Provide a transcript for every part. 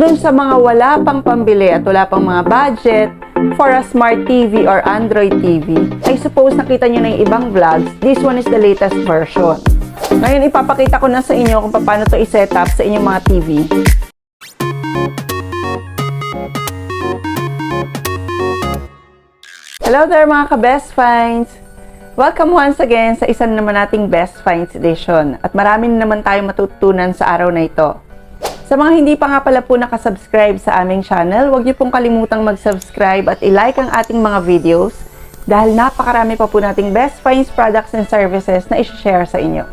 Dun sa mga wala pang pambili at wala pang mga budget for a smart TV or Android TV, I suppose nakita nyo na yung ibang vlogs. This one is the latest version. Ngayon, ipapakita ko na sa inyo kung paano to i-set up sa inyong mga TV. Hello there mga ka-Best Finds! Welcome once again sa isa naman nating Best Finds edition. At marami naman tayong matutunan sa araw na ito. Sa mga hindi pa nga pala po nakasubscribe sa aming channel, huwag niyo pong kalimutang mag-subscribe at i-like ang ating mga videos dahil napakarami pa po nating Best Finds products and services na i-share sa inyo.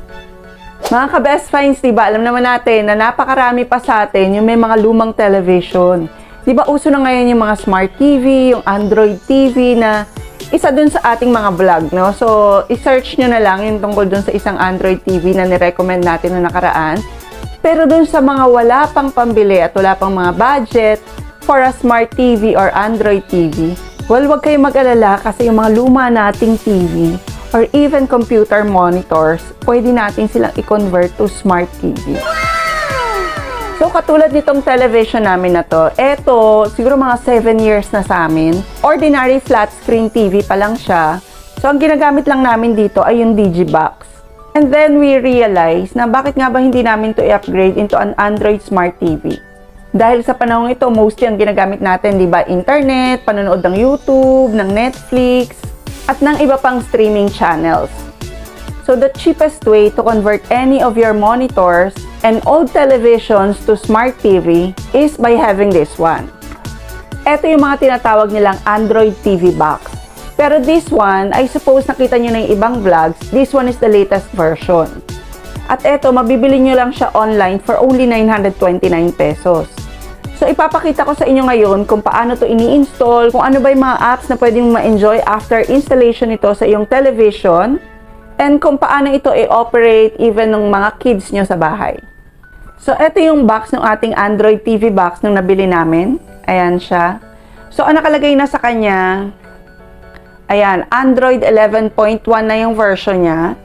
Mga ka-Best Finds, diba, alam naman natin na napakarami pa sa atin yung may mga lumang television. Diba uso na ngayon yung mga smart TV, yung Android TV na isa dun sa ating mga vlog, no? So, i-search nyo na lang yung tungkol dun sa isang Android TV na nirecommend natin na nakaraan. Pero dun sa mga wala pang pambili at wala pang mga budget for a smart TV or Android TV, well, wag kayong mag-alala kasi yung mga luma nating TV or even computer monitors, pwede natin silang i-convert to smart TV. So, katulad nitong television namin na to, eto, siguro mga 7 years na sa amin. Ordinary flat screen TV pa lang siya. So, ang ginagamit lang namin dito ay yung Digibox. And then we realized na bakit nga ba hindi namin to i-upgrade into an Android Smart TV. Dahil sa panahon ito, mostly ang ginagamit natin, di ba, internet, panonood ng YouTube, ng Netflix, at ng iba pang streaming channels. So the cheapest way to convert any of your monitors and old televisions to Smart TV is by having this one. Ito yung mga tinatawag nilang Android TV Box. Pero this one, I suppose nakita nyo na yung ibang vlogs, this one is the latest version. At eto, mabibili nyo lang siya online for only 929 pesos. So, ipapakita ko sa inyo ngayon kung paano to ini-install, kung ano ba yung mga apps na pwedeng ma-enjoy after installation nito sa iyong television, and kung paano ito i-operate even ng mga kids nyo sa bahay. So, eto yung box ng ating Android TV box nung nabili namin. Ayan siya. So, ang nakalagay na sa kanya, ayan, Android 11.1 na yung version niya.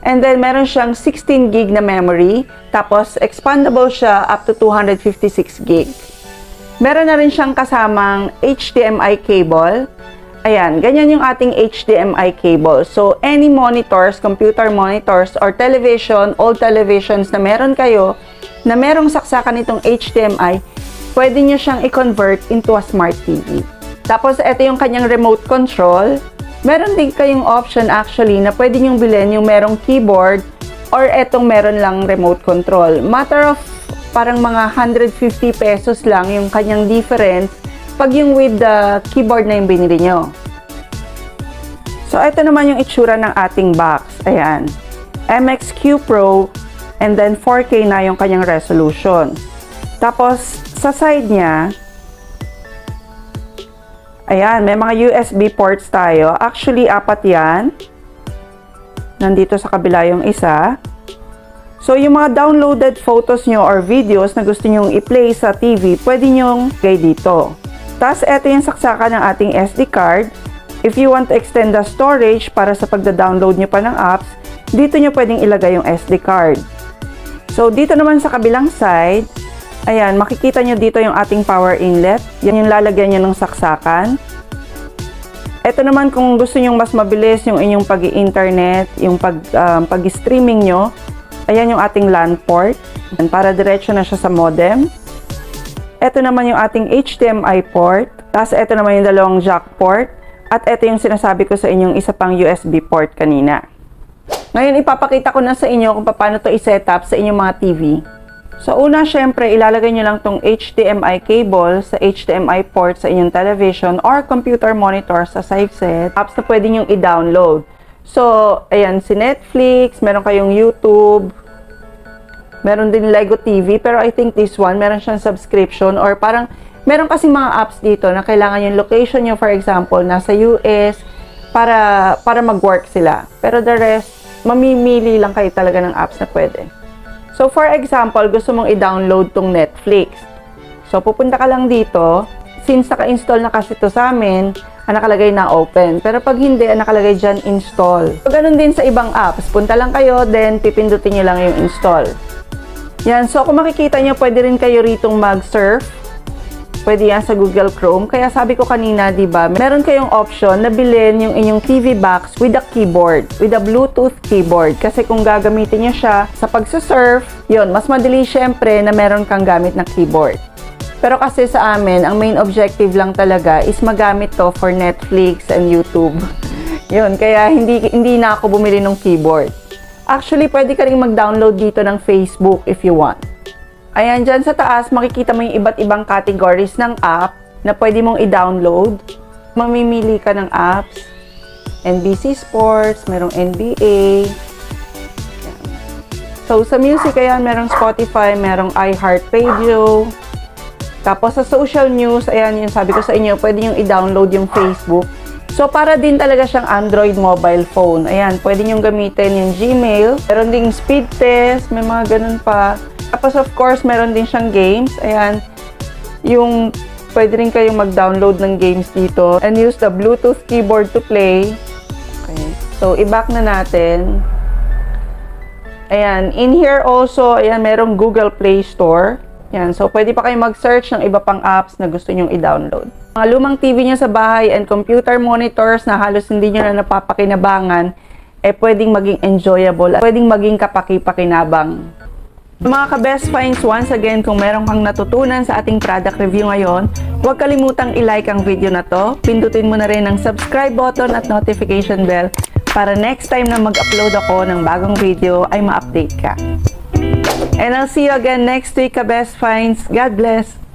And then, meron siyang 16 gig na memory. Tapos, expandable siya up to 256 gig. Meron na rin siyang kasamang HDMI cable. Ayan, ganyan yung ating HDMI cable. So, any monitors, computer monitors, or television, old televisions na meron kayo, na merong saksakan itong HDMI, pwede nyo siyang i-convert into a smart TV. Tapos, ito yung kanyang remote control. Meron din kayong option actually na pwede nyong bilhin yung merong keyboard or etong meron lang remote control. Matter of parang mga 150 pesos lang yung kanyang difference pag yung with the keyboard na yung binili nyo. So, ito naman yung itsura ng ating box. Ayan. MXQ Pro and then 4K na yung kanyang resolution. Tapos, sa side niya, ayan, may mga USB ports tayo. Actually, 4 yan. Nandito sa kabila yung isa. So, yung mga downloaded photos nyo or videos na gusto nyong i-play sa TV, pwede nyong gay dito. Tapos, ito yung saksakan ng ating SD card. If you want to extend the storage para sa pagda-download nyo pa ng apps, dito nyo pwedeng ilagay yung SD card. So, dito naman sa kabilang side, ayan, makikita nyo dito yung ating power inlet. Yan yung lalagyan nyo ng saksakan. Ito naman kung gusto nyo mas mabilis yung inyong pag-internet, yung pag-streaming nyo, ayan yung ating LAN port. Para diretso na siya sa modem. Ito naman yung ating HDMI port. Tapos ito naman yung dalawang jack port. At ito yung sinasabi ko sa inyong isa pang USB port kanina. Ngayon, ipapakita ko na sa inyo kung paano to i-set up sa inyong mga TV. So, una, syempre, ilalagay nyo lang tong HDMI cable sa HDMI port sa inyong television or computer monitor sa SafeSet. Apps na pwede nyong i-download. So, ayan, si Netflix, meron kayong YouTube, meron din Lego TV, pero I think this one, meron siyang subscription or parang, meron kasing mga apps dito na kailangan yung location nyo, for example, nasa US, para mag-work sila. Pero the rest, mamimili lang kayo talaga ng apps na pwede. So, for example, gusto mong i-download tong Netflix. So, pupunta ka lang dito. Since naka-install na kasi ito sa amin, nakalagay na open. Pero pag hindi, nakalagay dyan install. So, ganun din sa ibang apps. Punta lang kayo, then pipindutin nyo lang yung install. Yan. So, kung makikita nyo, pwede rin kayo ritong mag-surf Pwede yan sa Google Chrome. Kaya sabi ko kanina, di ba, meron kayong option na bilhin yung inyong TV box with a keyboard, with a Bluetooth keyboard. Kasi kung gagamitin nyo siya sa pagsusurf, yun, mas madali syempre na meron kang gamit na keyboard. Pero kasi sa amin, ang main objective lang talaga is magamit to for Netflix and YouTube. Yun, kaya hindi na ako bumili ng keyboard. Actually, pwede ka rin mag-download dito ng Facebook if you want. Ayan, dyan sa taas, makikita mo yung iba't ibang categories ng app na pwede mong i-download. Mamimili ka ng apps. NBC Sports, merong NBA. Ayan. So, sa music, ayan, merong Spotify, merong iHeartRadio. Tapos, sa social news, ayan, yung sabi ko sa inyo, pwede yung i-download yung Facebook. So, para din talaga siyang Android mobile phone. Ayan, pwede nyo gamitin yung Gmail. Meron ding speed test, may mga ganun pa. Tapos of course, meron din siyang games. Ayan, yung pwede rin kayong mag-download ng games dito and use the Bluetooth keyboard to play. Okay. So, i-back na natin. Ayan, in here also, ayan, merong Google Play Store. Ayan, so pwede pa kayong mag-search ng iba pang apps na gusto nyong i-download. Mga lumang TV nyo sa bahay and computer monitors na halos hindi nyo na napapakinabangan, pwedeng maging enjoyable at pwedeng maging kapaki-pakinabang. Mga ka-best finds, once again, kung meron kang natutunan sa ating product review ngayon, huwag kalimutang i-like ang video na to. Pindutin mo na rin ang subscribe button at notification bell para next time na mag-upload ako ng bagong video ay ma-update ka. And I'll see you again next week, ka-best finds. God bless!